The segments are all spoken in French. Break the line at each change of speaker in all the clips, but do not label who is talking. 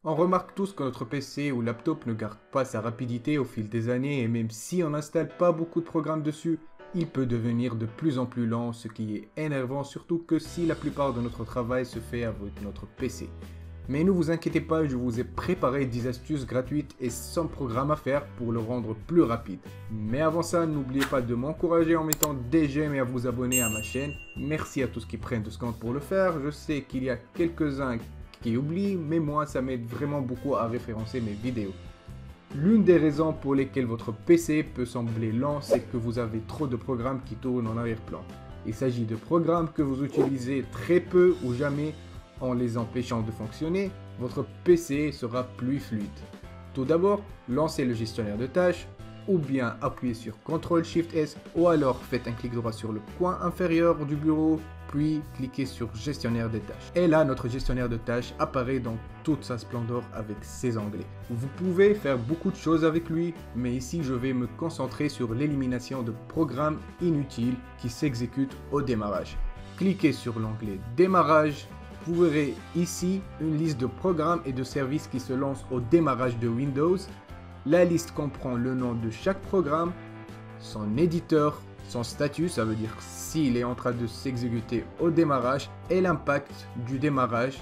On remarque tous que notre PC ou laptop ne garde pas sa rapidité au fil des années et même si on n'installe pas beaucoup de programmes dessus, il peut devenir de plus en plus lent, ce qui est énervant surtout que si la plupart de notre travail se fait avec notre PC. Mais ne vous inquiétez pas, je vous ai préparé 10 astuces gratuites et sans programme à faire pour le rendre plus rapide. Mais avant ça, n'oubliez pas de m'encourager en mettant des j'aime et à vous abonner à ma chaîne. Merci à tous qui prennent de ce compte pour le faire. Je sais qu'il y a quelques-uns qui oublient, mais moi ça m'aide vraiment beaucoup à référencer mes vidéos. L'une des raisons pour lesquelles votre PC peut sembler lent, c'est que vous avez trop de programmes qui tournent en arrière-plan. Il s'agit de programmes que vous utilisez très peu ou jamais. En les empêchant de fonctionner, votre PC sera plus fluide. Tout d'abord, lancez le gestionnaire de tâches, ou bien appuyez sur CTRL-SHIFT-S, ou alors faites un clic droit sur le coin inférieur du bureau, puis cliquez sur gestionnaire des tâches. Et là, notre gestionnaire de tâches apparaît dans toute sa splendeur avec ses onglets. Vous pouvez faire beaucoup de choses avec lui, mais ici je vais me concentrer sur l'élimination de programmes inutiles qui s'exécutent au démarrage. Cliquez sur l'onglet démarrage. Vous verrez ici une liste de programmes et de services qui se lancent au démarrage de Windows. La liste comprend le nom de chaque programme, son éditeur, son statut, ça veut dire s'il est en train de s'exécuter au démarrage, et l'impact du démarrage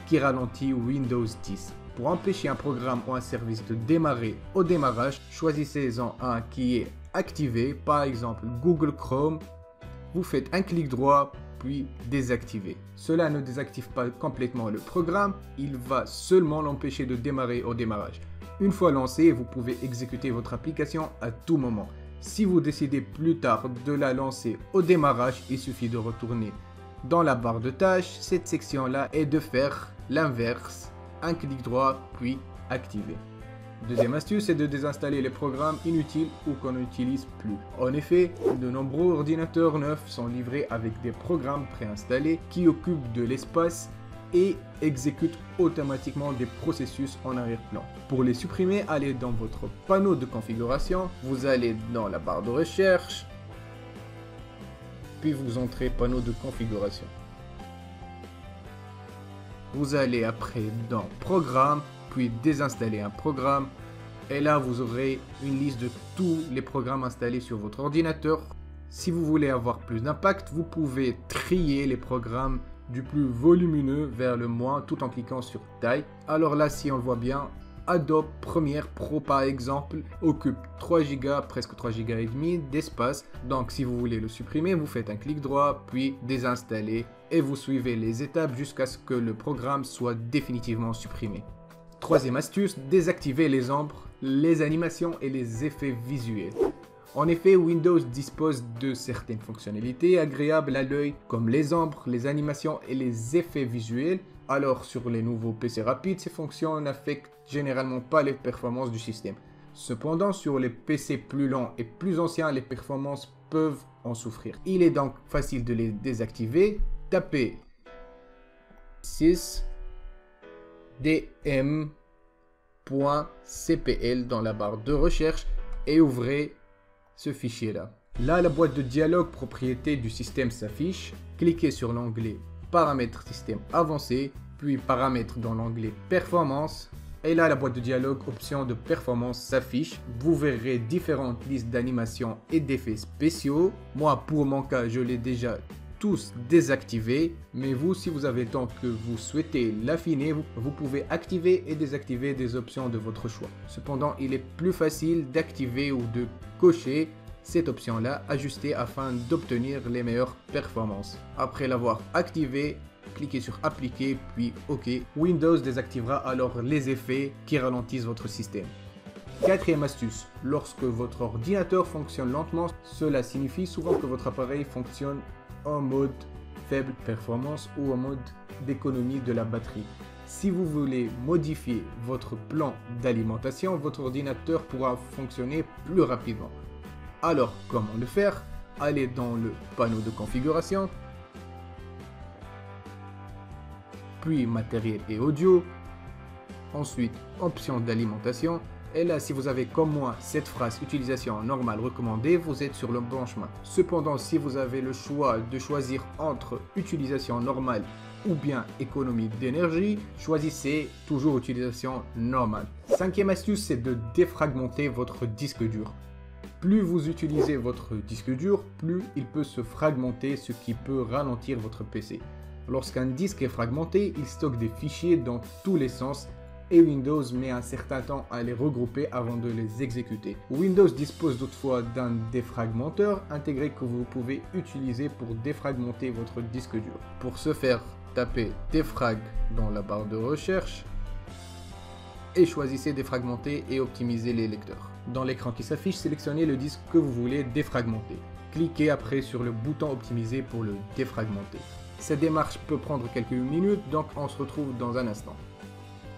qui ralentit Windows 10. Pour empêcher un programme ou un service de démarrer au démarrage, choisissez-en un qui est activé, par exemple Google Chrome. Vous faites un clic droit, puis désactiver. Cela ne désactive pas complètement le programme, il va seulement l'empêcher de démarrer au démarrage. Une fois lancé, vous pouvez exécuter votre application à tout moment. Si vous décidez plus tard de la lancer au démarrage, il suffit de retourner dans la barre de tâches, cette section-là, et de faire l'inverse, un clic droit, puis activer. Deuxième astuce est de désinstaller les programmes inutiles ou qu'on n'utilise plus. En effet, de nombreux ordinateurs neufs sont livrés avec des programmes préinstallés qui occupent de l'espace et exécutent automatiquement des processus en arrière-plan. Pour les supprimer, allez dans votre panneau de configuration, vous allez dans la barre de recherche, puis vous entrez panneau de configuration. Vous allez après dans Programme, puis désinstaller un programme, et là vous aurez une liste de tous les programmes installés sur votre ordinateur. Si vous voulez avoir plus d'impact, vous pouvez trier les programmes du plus volumineux vers le moins tout en cliquant sur taille. Alors là, si on le voit bien, Adobe Premiere Pro par exemple occupe 3 Go, presque 3 Go et demi d'espace. Donc si vous voulez le supprimer, vous faites un clic droit, puis désinstaller, et vous suivez les étapes jusqu'à ce que le programme soit définitivement supprimé. Troisième astuce, désactiver les ombres, les animations et les effets visuels. En effet, Windows dispose de certaines fonctionnalités agréables à l'œil, comme les ombres, les animations et les effets visuels. Alors sur les nouveaux PC rapides, ces fonctions n'affectent généralement pas les performances du système. Cependant, sur les PC plus lents et plus anciens, les performances peuvent en souffrir. Il est donc facile de les désactiver. Tapez sysdm.cpl dans la barre de recherche et ouvrez ce fichier là. Là, la boîte de dialogue propriétés du système s'affiche. Cliquez sur l'onglet paramètres système avancé, puis paramètres dans l'onglet performance. Et là, la boîte de dialogue option de performance s'affiche. Vous verrez différentes listes d'animations et d'effets spéciaux. Moi, pour mon cas, je l'ai déjà tous désactivés, mais vous, si vous avez le temps que vous souhaitez l'affiner, vous pouvez activer et désactiver des options de votre choix. Cependant, il est plus facile d'activer ou de cocher cette option-là, ajustée afin d'obtenir les meilleures performances. Après l'avoir activé, cliquez sur appliquer puis OK. Windows désactivera alors les effets qui ralentissent votre système. Quatrième astuce, lorsque votre ordinateur fonctionne lentement, cela signifie souvent que votre appareil fonctionne en mode faible performance ou en mode d'économie de la batterie. Si vous voulez modifier votre plan d'alimentation, votre ordinateur pourra fonctionner plus rapidement. Alors, comment le faire? Allez dans le panneau de configuration, puis matériel et audio, ensuite options d'alimentation. Et là, si vous avez comme moi cette phrase utilisation normale recommandée, vous êtes sur le bon chemin. Cependant, si vous avez le choix de choisir entre utilisation normale ou bien économie d'énergie, choisissez toujours utilisation normale. Cinquième astuce, c'est de défragmenter votre disque dur. Plus vous utilisez votre disque dur, plus il peut se fragmenter, ce qui peut ralentir votre PC. Lorsqu'un disque est fragmenté, il stocke des fichiers dans tous les sens et Windows met un certain temps à les regrouper avant de les exécuter. Windows dispose toutefois d'un défragmenteur intégré que vous pouvez utiliser pour défragmenter votre disque dur. Pour ce faire, tapez défrag dans la barre de recherche et choisissez défragmenter et optimiser les lecteurs. Dans l'écran qui s'affiche, sélectionnez le disque que vous voulez défragmenter. Cliquez après sur le bouton optimiser pour le défragmenter. Cette démarche peut prendre quelques minutes, donc on se retrouve dans un instant.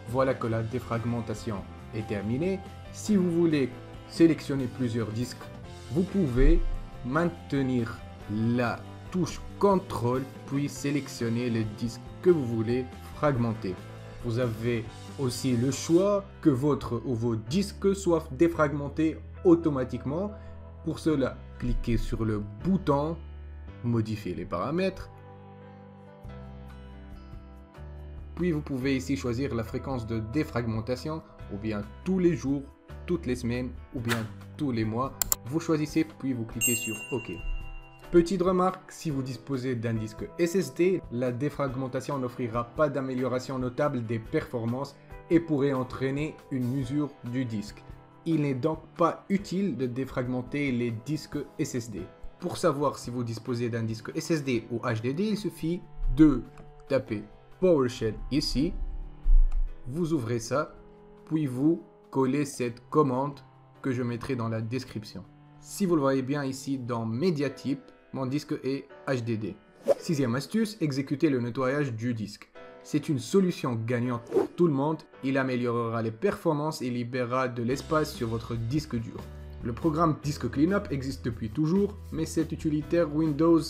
Voilà que la défragmentation est terminée. Si vous voulez sélectionner plusieurs disques, vous pouvez maintenir la touche CTRL puis sélectionner le disque que vous voulez fragmenter. Vous avez aussi le choix que votre ou vos disques soient défragmentés automatiquement. Pour cela, cliquez sur le bouton modifier les paramètres. Puis vous pouvez ici choisir la fréquence de défragmentation, ou bien tous les jours, toutes les semaines, ou bien tous les mois. Vous choisissez, puis vous cliquez sur OK. Petite remarque, si vous disposez d'un disque SSD, la défragmentation n'offrira pas d'amélioration notable des performances et pourrait entraîner une usure du disque. Il n'est donc pas utile de défragmenter les disques SSD. Pour savoir si vous disposez d'un disque SSD ou HDD, il suffit de taper PowerShell ici, vous ouvrez ça, puis vous collez cette commande que je mettrai dans la description. Si vous le voyez bien ici dans Media Type, mon disque est HDD. Sixième astuce, exécuter le nettoyage du disque. C'est une solution gagnante pour tout le monde, il améliorera les performances et libérera de l'espace sur votre disque dur. Le programme Disk Cleanup existe depuis toujours, mais cet utilitaire Windows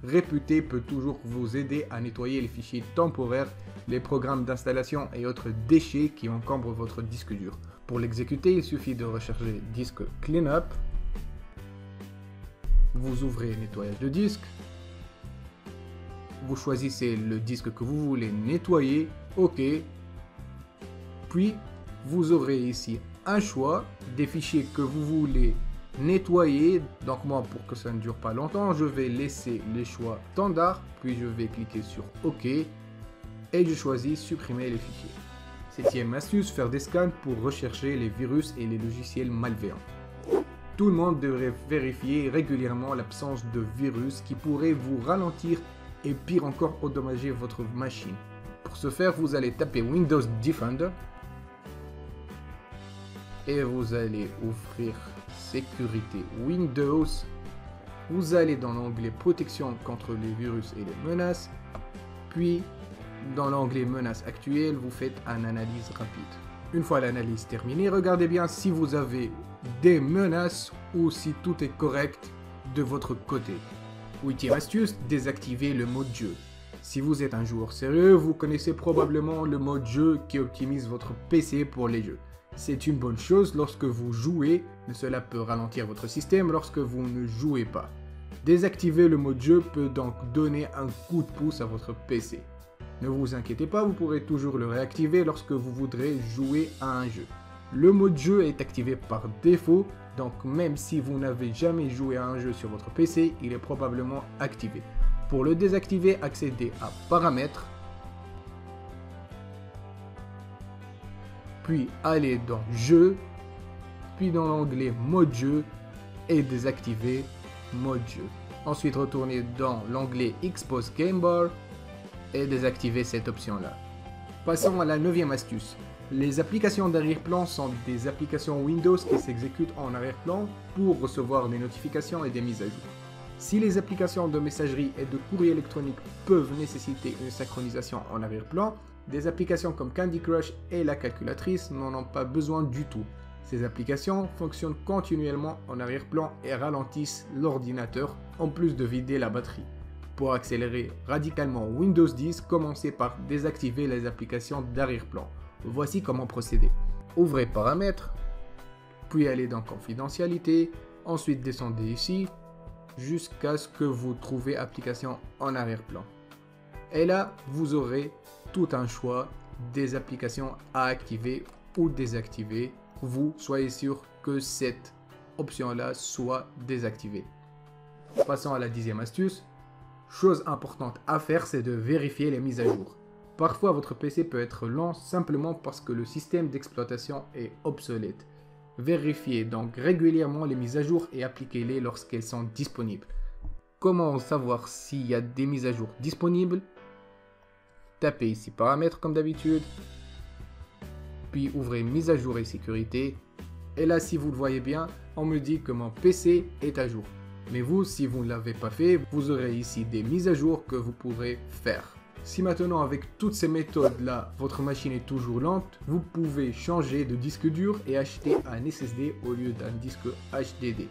réputé peut toujours vous aider à nettoyer les fichiers temporaires, les programmes d'installation et autres déchets qui encombrent votre disque dur. Pour l'exécuter, il suffit de rechercher Disk Cleanup. Vous ouvrez nettoyage de disque. Vous choisissez le disque que vous voulez nettoyer. OK. Puis, vous aurez ici un choix des fichiers que vous voulez nettoyer. Donc moi, pour que ça ne dure pas longtemps, je vais laisser les choix standard, puis je vais cliquer sur OK et je choisis supprimer les fichiers. Septième astuce, faire des scans pour rechercher les virus et les logiciels malveillants. Tout le monde devrait vérifier régulièrement l'absence de virus qui pourraient vous ralentir et pire encore endommager votre machine. Pour ce faire, vous allez taper Windows Defender et vous allez ouvrir Sécurité Windows. Vous allez dans l'onglet Protection contre les virus et les menaces. Puis, dans l'onglet Menaces actuelles, vous faites une analyse rapide. Une fois l'analyse terminée, regardez bien si vous avez des menaces ou si tout est correct de votre côté. Huitième astuce, désactiver le mode jeu. Si vous êtes un joueur sérieux, vous connaissez probablement le mode jeu qui optimise votre PC pour les jeux. C'est une bonne chose lorsque vous jouez, mais cela peut ralentir votre système lorsque vous ne jouez pas. Désactiver le mode jeu peut donc donner un coup de pouce à votre PC. Ne vous inquiétez pas, vous pourrez toujours le réactiver lorsque vous voudrez jouer à un jeu. Le mode jeu est activé par défaut, donc même si vous n'avez jamais joué à un jeu sur votre PC, il est probablement activé. Pour le désactiver, accédez à Paramètres, puis allez dans Jeux, puis dans l'onglet Mode jeu et désactiver Mode jeu. Ensuite, retournez dans l'onglet Expose Game Bar et désactiver cette option-là. Passons à la neuvième astuce. Les applications d'arrière-plan sont des applications Windows qui s'exécutent en arrière-plan pour recevoir des notifications et des mises à jour. Si les applications de messagerie et de courrier électronique peuvent nécessiter une synchronisation en arrière-plan, des applications comme Candy Crush et la calculatrice n'en ont pas besoin du tout. Ces applications fonctionnent continuellement en arrière-plan et ralentissent l'ordinateur en plus de vider la batterie. Pour accélérer radicalement Windows 10, commencez par désactiver les applications d'arrière-plan. Voici comment procéder. Ouvrez Paramètres, puis allez dans Confidentialité, ensuite descendez ici, jusqu'à ce que vous trouviez Applications en arrière-plan. Et là, vous aurez tout un choix des applications à activer ou désactiver. Vous soyez sûr que cette option-là soit désactivée. Passons à la 10e astuce. Chose importante à faire, c'est de vérifier les mises à jour. Parfois, votre PC peut être lent simplement parce que le système d'exploitation est obsolète. Vérifiez donc régulièrement les mises à jour et appliquez-les lorsqu'elles sont disponibles. Comment savoir s'il y a des mises à jour disponibles? Tapez ici paramètres comme d'habitude, puis ouvrez mise à jour et sécurité. Et là, si vous le voyez bien, on me dit que mon PC est à jour. Mais vous, si vous ne l'avez pas fait, vous aurez ici des mises à jour que vous pourrez faire. Si maintenant avec toutes ces méthodes là, votre machine est toujours lente, vous pouvez changer de disque dur et acheter un SSD au lieu d'un disque HDD.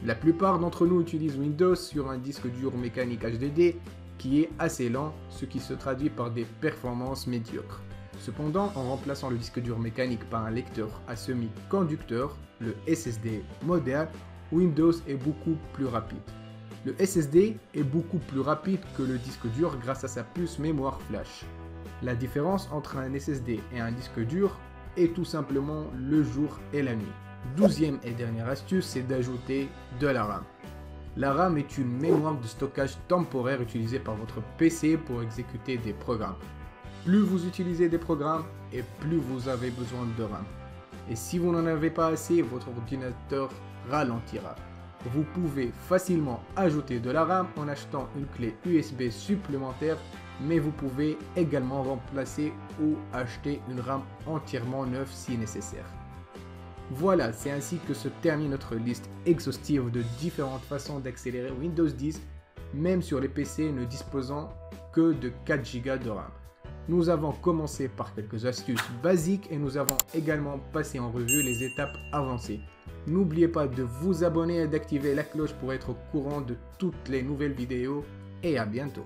La plupart d'entre nous utilisent Windows sur un disque dur mécanique HDD qui est assez lent, ce qui se traduit par des performances médiocres. Cependant, en remplaçant le disque dur mécanique par un lecteur à semi-conducteur, le SSD moderne, Windows est beaucoup plus rapide. Le SSD est beaucoup plus rapide que le disque dur grâce à sa puce mémoire flash. La différence entre un SSD et un disque dur est tout simplement le jour et la nuit. 12e et dernière astuce, c'est d'ajouter de la RAM. La RAM est une mémoire de stockage temporaire utilisée par votre PC pour exécuter des programmes. Plus vous utilisez des programmes et plus vous avez besoin de RAM. Et si vous n'en avez pas assez, votre ordinateur ralentira. Vous pouvez facilement ajouter de la RAM en achetant une clé USB supplémentaire, mais vous pouvez également remplacer ou acheter une RAM entièrement neuve si nécessaire. Voilà, c'est ainsi que se termine notre liste exhaustive de différentes façons d'accélérer Windows 10, même sur les PC ne disposant que de 4 Go de RAM. Nous avons commencé par quelques astuces basiques et nous avons également passé en revue les étapes avancées. N'oubliez pas de vous abonner et d'activer la cloche pour être au courant de toutes les nouvelles vidéos et à bientôt.